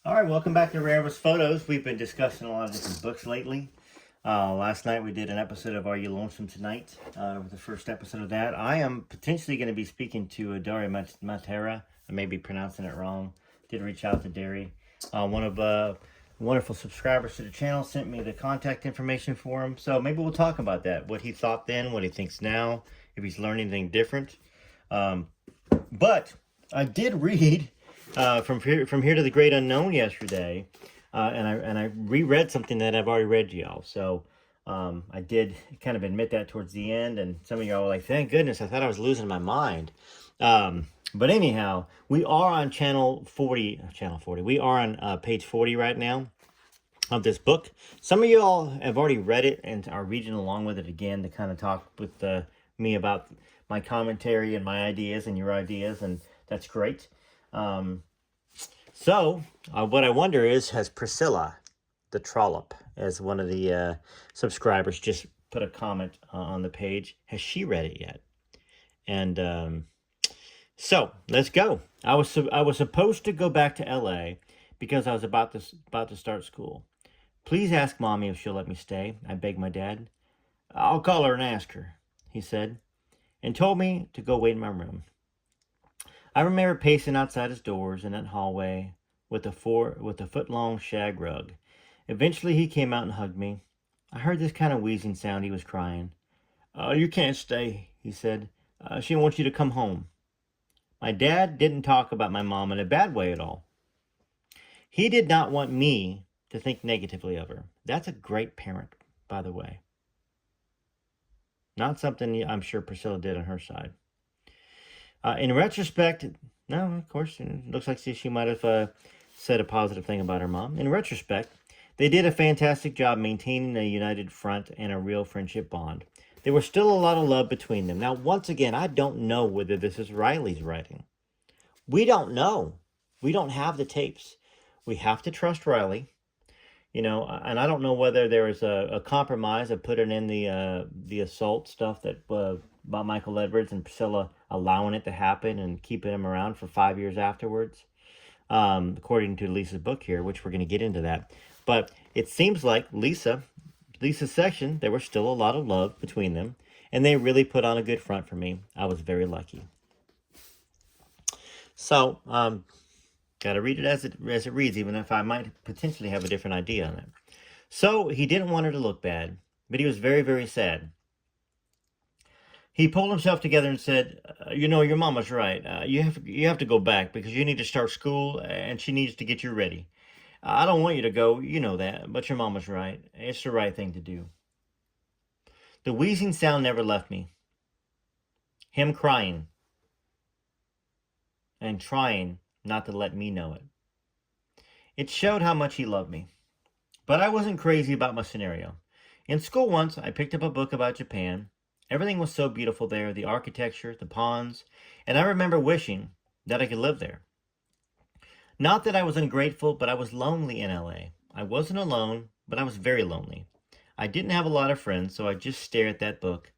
All right, welcome back to Rare Photos. We've been discussing a lot of different books lately. Last night we did an episode of Are You Lonesome Tonight? With the first episode of that. I am potentially going to be speaking to Daria Matera. I may be pronouncing it wrong. Did reach out to Derry. One of wonderful subscribers to the channel sent me the contact information for him. So maybe we'll talk about that. What he thought then, what he thinks now, if he's learned anything different. But I did read from here to the Great Unknown yesterday, and I reread something that I've already read to y'all. So I did kind of admit that towards the end, and some of y'all were like, "Thank goodness! I thought I was losing my mind." But anyhow, we are on channel 40. Channel 40. We are on page 40 right now of this book. Some of y'all have already read it and are reading along with it again to kind of talk with me about my commentary and my ideas and your ideas, and that's great. So what I wonder is, has Priscilla, the Trollop, as one of the subscribers just put a comment on the page, has she read it yet? And so let's go. I was supposed to go back to LA because I was about to start school. Please ask Mommy if she'll let me stay, I begged my dad. I'll call her and ask her, he said, and told me to go wait in my room. I remember pacing outside his doors in that hallway with a foot-long shag rug. Eventually he came out and hugged me. I heard this kind of wheezing sound. He was crying. You can't stay, he said. She wants you to come home. My dad didn't talk about my mom in a bad way at all. He did not want me to think negatively of her. That's a great parent, by the way. Not something I'm sure Priscilla did on her side. In retrospect, no, of course, it looks like she might have said a positive thing about her mom. In retrospect, they did a fantastic job maintaining a united front and a real friendship bond. There was still a lot of love between them. Now, once again, I don't know whether this is Riley's writing. We don't know. We don't have the tapes. We have to trust Riley. You know, and I don't know whether there was a compromise of putting in the assault stuff that about Michael Edwards and Priscilla allowing it to happen and keeping him around for 5 years afterwards, according to Lisa's book here, which we're going to get into that. But it seems like Lisa's section, there was still a lot of love between them, and they really put on a good front for me. I was very lucky. So, got to read it as it reads, even if I might potentially have a different idea on it. So, he didn't want her to look bad, but he was very, very sad. He pulled himself together and said, you know, your mama's right. You have to go back because you need to start school and she needs to get you ready. I don't want you to go, you know that, but your mama's right. It's the right thing to do. The wheezing sound never left me. Him crying and trying not to let me know it. It showed how much he loved me. But I wasn't crazy about my scenario. In school once, I picked up a book about Japan. Everything was so beautiful there, the architecture, the ponds, and I remember wishing that I could live there. Not that I was ungrateful, but I was lonely in LA. I wasn't alone, but I was very lonely. I didn't have a lot of friends, so I just stared at that book,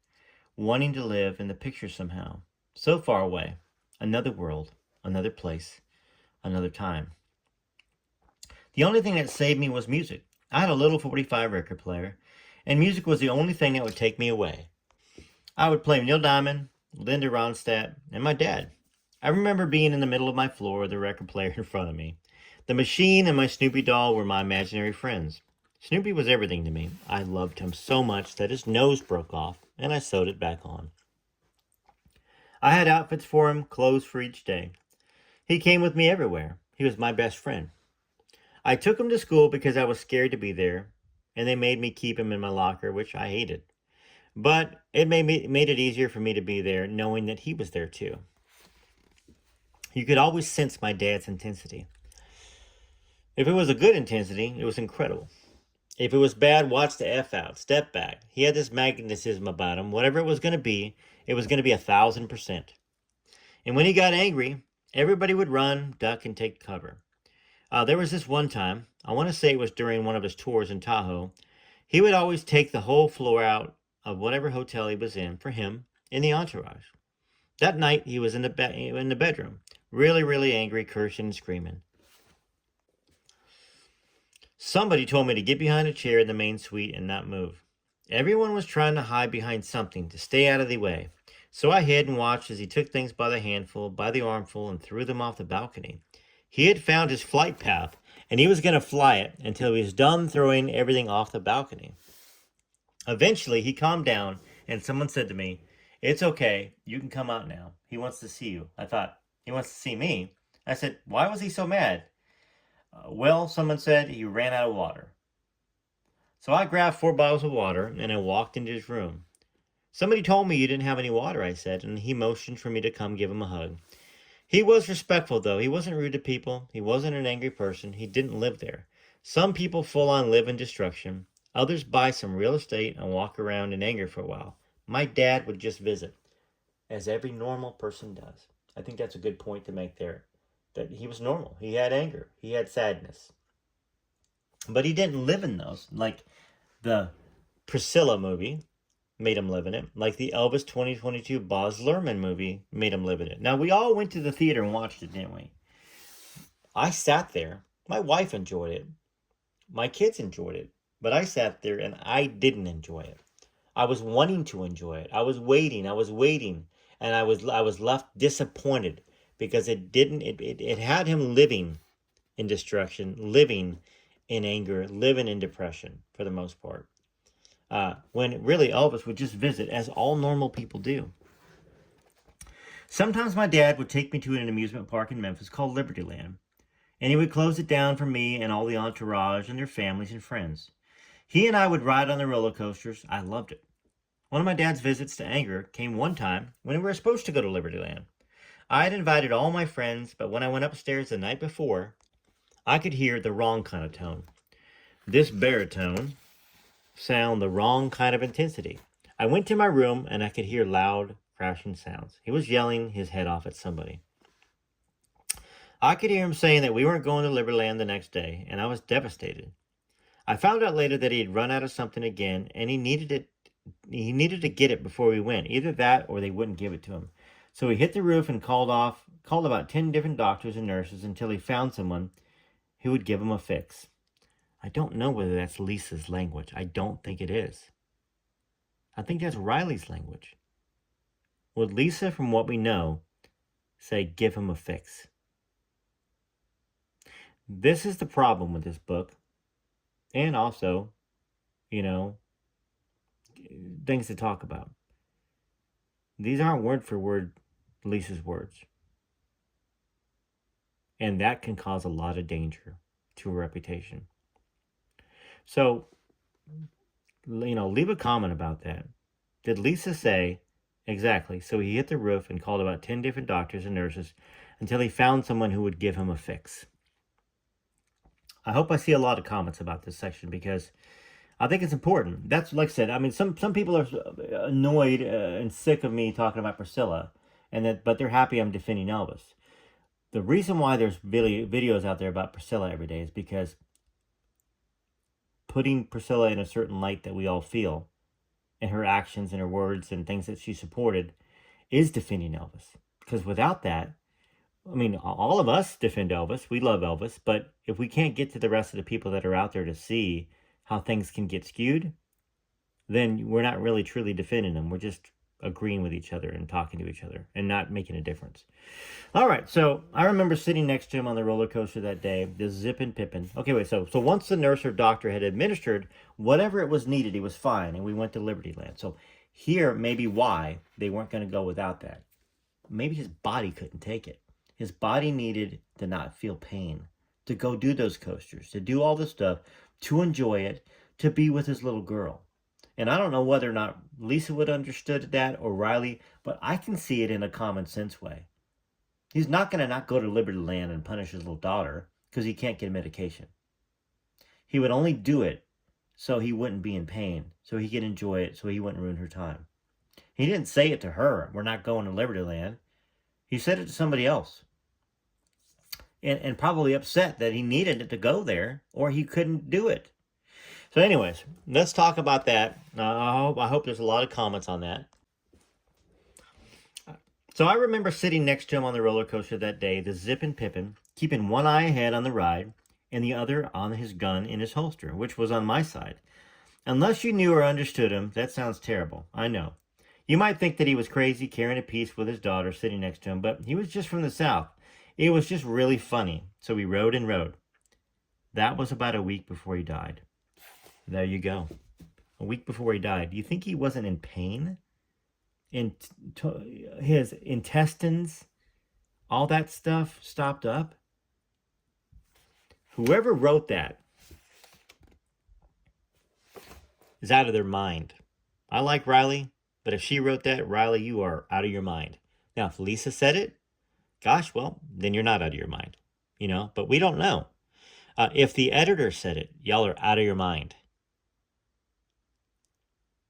wanting to live in the picture somehow. So far away. Another world, another place, another time. The only thing that saved me was music. I had a little 45 record player, and music was the only thing that would take me away. I would play Neil Diamond, Linda Ronstadt, and my dad. I remember being in the middle of my floor with the record player in front of me. The machine and my Snoopy doll were my imaginary friends. Snoopy was everything to me. I loved him so much that his nose broke off, and I sewed it back on. I had outfits for him, clothes for each day. He came with me everywhere. He was my best friend. I took him to school because I was scared to be there, and they made me keep him in my locker, which I hated. But it made it easier for me to be there, knowing that he was there too. You could always sense my dad's intensity. If it was a good intensity, it was incredible. If it was bad, watch the F out, step back. He had this magnetism about him. Whatever it was going to be, it was going to be 1,000%. And when he got angry, everybody would run, duck, and take cover. There was this one time, I want to say it was during one of his tours in Tahoe, he would always take the whole floor out of whatever hotel he was in for him and the entourage. That night, he was in the bedroom, really, really angry, cursing and screaming. Somebody told me to get behind a chair in the main suite and not move. Everyone was trying to hide behind something to stay out of the way. So I hid and watched as he took things by the handful, by the armful, and threw them off the balcony. He had found his flight path, and he was going to fly it until he was done throwing everything off the balcony. Eventually, he calmed down, and someone said to me, "It's okay. You can come out now. He wants to see you." I thought, "He wants to see me?" I said, "Why was he so mad?" Well, someone said he ran out of water. So I grabbed 4 bottles of water, and I walked into his room. "Somebody told me you didn't have any water," I said, and he motioned for me to come give him a hug. He was respectful, though. He wasn't rude to people. He wasn't an angry person. He didn't live there. Some people full on live in destruction. Others buy some real estate and walk around in anger for a while. My dad would just visit, as every normal person does. I think that's a good point to make there, that he was normal. He had anger. He had sadness. But he didn't live in those, like the Priscilla movie made him live in it, like the Elvis 2022 Baz Luhrmann movie made him live in it. Now, we all went to the theater and watched it, didn't we? I sat there. My wife enjoyed it. My kids enjoyed it. But I sat there and I didn't enjoy it. I was wanting to enjoy it. I was waiting, and I was left disappointed because it had him living in destruction, living in anger, living in depression for the most part. When really Elvis would just visit, as all normal people do. Sometimes my dad would take me to an amusement park in Memphis called Libertyland, and he would close it down for me and all the entourage and their families and friends. He and I would ride on the roller coasters. I loved it. One of my dad's visits to anger came one time when we were supposed to go to Libertyland. I had invited all my friends, but when I went upstairs the night before, I could hear the wrong kind of tone. This baritone sound, the wrong kind of intensity. I went to my room and I could hear loud, crashing sounds. He was yelling his head off at somebody. I could hear him saying that we weren't going to Libertyland the next day, and I was devastated. I found out later that he had run out of something again, and he needed to get it before we went. Either that or they wouldn't give it to him. So he hit the roof and called about 10 different doctors and nurses until he found someone who would give him a fix. I don't know whether that's Lisa's language. I don't think it is. I think that's Riley's language. Would Lisa, from what we know, say, "Give him a fix"? This is the problem with this book. And also, things to talk about. These aren't word for word Lisa's words. And that can cause a lot of danger to a reputation. So, leave a comment about that. Did Lisa say, exactly, so he hit the roof and called about 10 different doctors and nurses until he found someone who would give him a fix? I hope I see a lot of comments about this section because I think it's important. That's, like I said, I mean, some people are annoyed and sick of me talking about Priscilla, but they're happy I'm defending Elvis. The reason why there's videos out there about Priscilla every day is because putting Priscilla in a certain light that we all feel, and her actions and her words and things that she supported, is defending Elvis. Because without that, I mean, all of us defend Elvis. We love Elvis. But if we can't get to the rest of the people that are out there to see how things can get skewed, then we're not really truly defending them. We're just agreeing with each other and talking to each other and not making a difference. All right, so I remember sitting next to him on the roller coaster that day, just zipping, pipping. Okay, wait, so once the nurse or doctor had administered whatever it was needed, he was fine, and we went to Libertyland. So here, maybe why they weren't going to go without that. Maybe his body couldn't take it. His body needed to not feel pain, to go do those coasters, to do all this stuff, to enjoy it, to be with his little girl. And I don't know whether or not Lisa would have understood that or Riley, but I can see it in a common sense way. He's not going to not go to Libertyland and punish his little daughter because he can't get medication. He would only do it so he wouldn't be in pain, so he could enjoy it, so he wouldn't ruin her time. He didn't say it to her, "We're not going to Libertyland." He said it to somebody else. And probably upset that he needed it to go there or he couldn't do it. So anyways, let's talk about that. I hope there's a lot of comments on that. So I remember sitting next to him on the roller coaster that day, the zippin' pippin', keeping one eye ahead on the ride, and the other on his gun in his holster, which was on my side. Unless you knew or understood him, that sounds terrible. I know. You might think that he was crazy carrying a piece with his daughter sitting next to him, but he was just from the South. It was just really funny. So we rode and rode. That was about a week before he died. There you go. A week before he died. Do you think he wasn't in pain? His intestines, all that stuff stopped up? Whoever wrote that is out of their mind. I like Riley, but if she wrote that, Riley, you are out of your mind. Now, if Lisa said it, gosh, well, then you're not out of your mind, but we don't know. If the editor said it, y'all are out of your mind.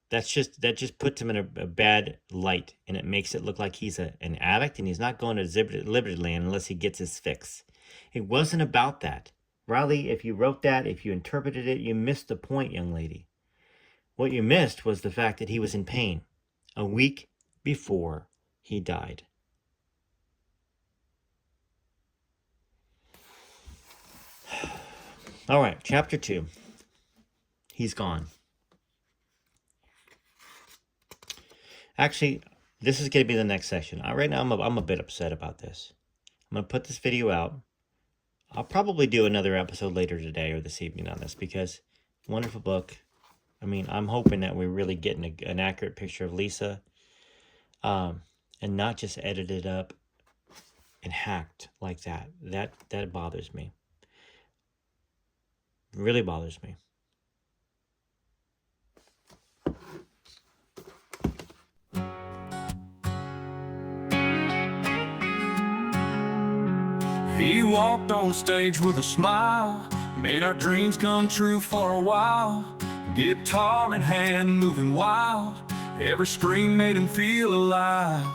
That just puts him in a bad light, and it makes it look like he's an addict, and he's not going to Liberty Land unless he gets his fix. It wasn't about that. Riley, if you wrote that, if you interpreted it, you missed the point, young lady. What you missed was the fact that he was in pain a week before he died. All right, chapter 2. He's gone. Actually, this is going to be the next section. Right now, I'm a bit upset about this. I'm going to put this video out. I'll probably do another episode later today or this evening on this because wonderful book. I mean, I'm hoping that we're really getting an accurate picture of Lisa and not just edited up and hacked like that. That bothers me. It really bothers me. He walked on stage with a smile, made our dreams come true for a while. Guitar in hand, moving wild, every scream made him feel alive.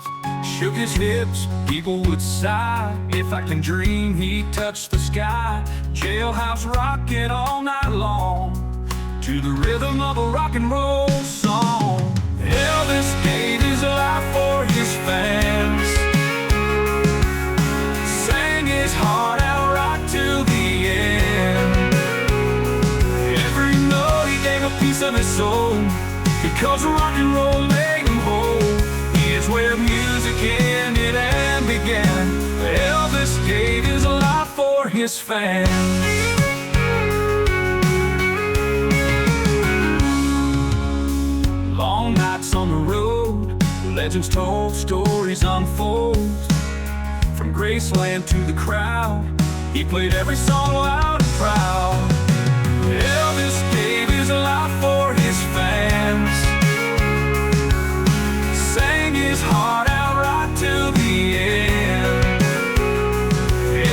Shook his hips, people would sigh. If I can dream, he touched the sky. Jailhouse rocking all night long, to the rhythm of a rock and roll song. Elvis gave his life for his fans, sang his heart out right to the end. Every note he gave a piece of his soul, because rock and roll made him whole. Here's where music ended and began. Elvis gave his life for his fans. Long nights on the road, legends told, stories unfold. From Graceland to the crowd, he played every song loud and proud. Elvis gave his life for his fans, sang his heart out right to the end.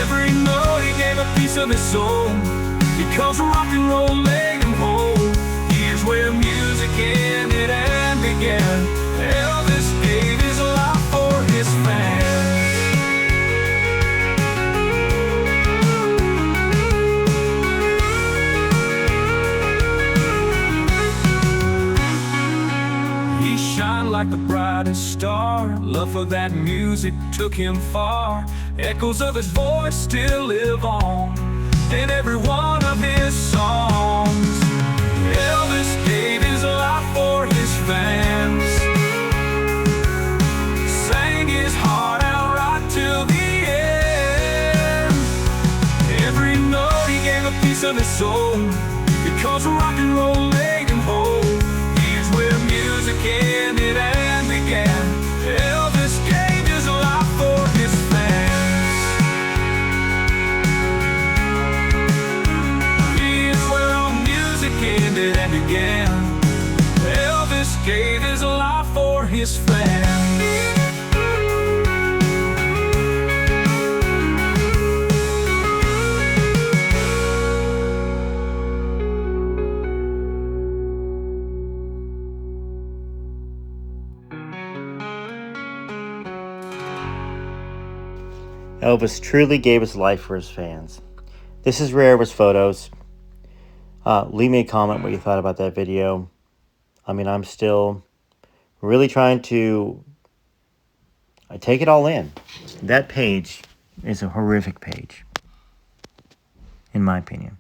Every note he gave a piece of his soul, because rock and roll made him whole. Here's where music ended and began. Elvis gave his life for his fans. He shined like the brightest star. Love for that music took him far. Echoes of his voice still live on in every one of his songs. Elvis gave his life for his fans, sang his heart out right till the end. Every note he gave a piece of his soul, because rock and roll made him whole. Here's where music ended and began. Elvis gave his life for his fans. Here's where all music ended and began. Elvis gave his life for his fans. Elvis truly gave his life for his fans. This is Rare with Photos. Leave me a comment what you thought about that video. I mean, I'm still really trying to take it all in. That page is a horrific page. in my opinion.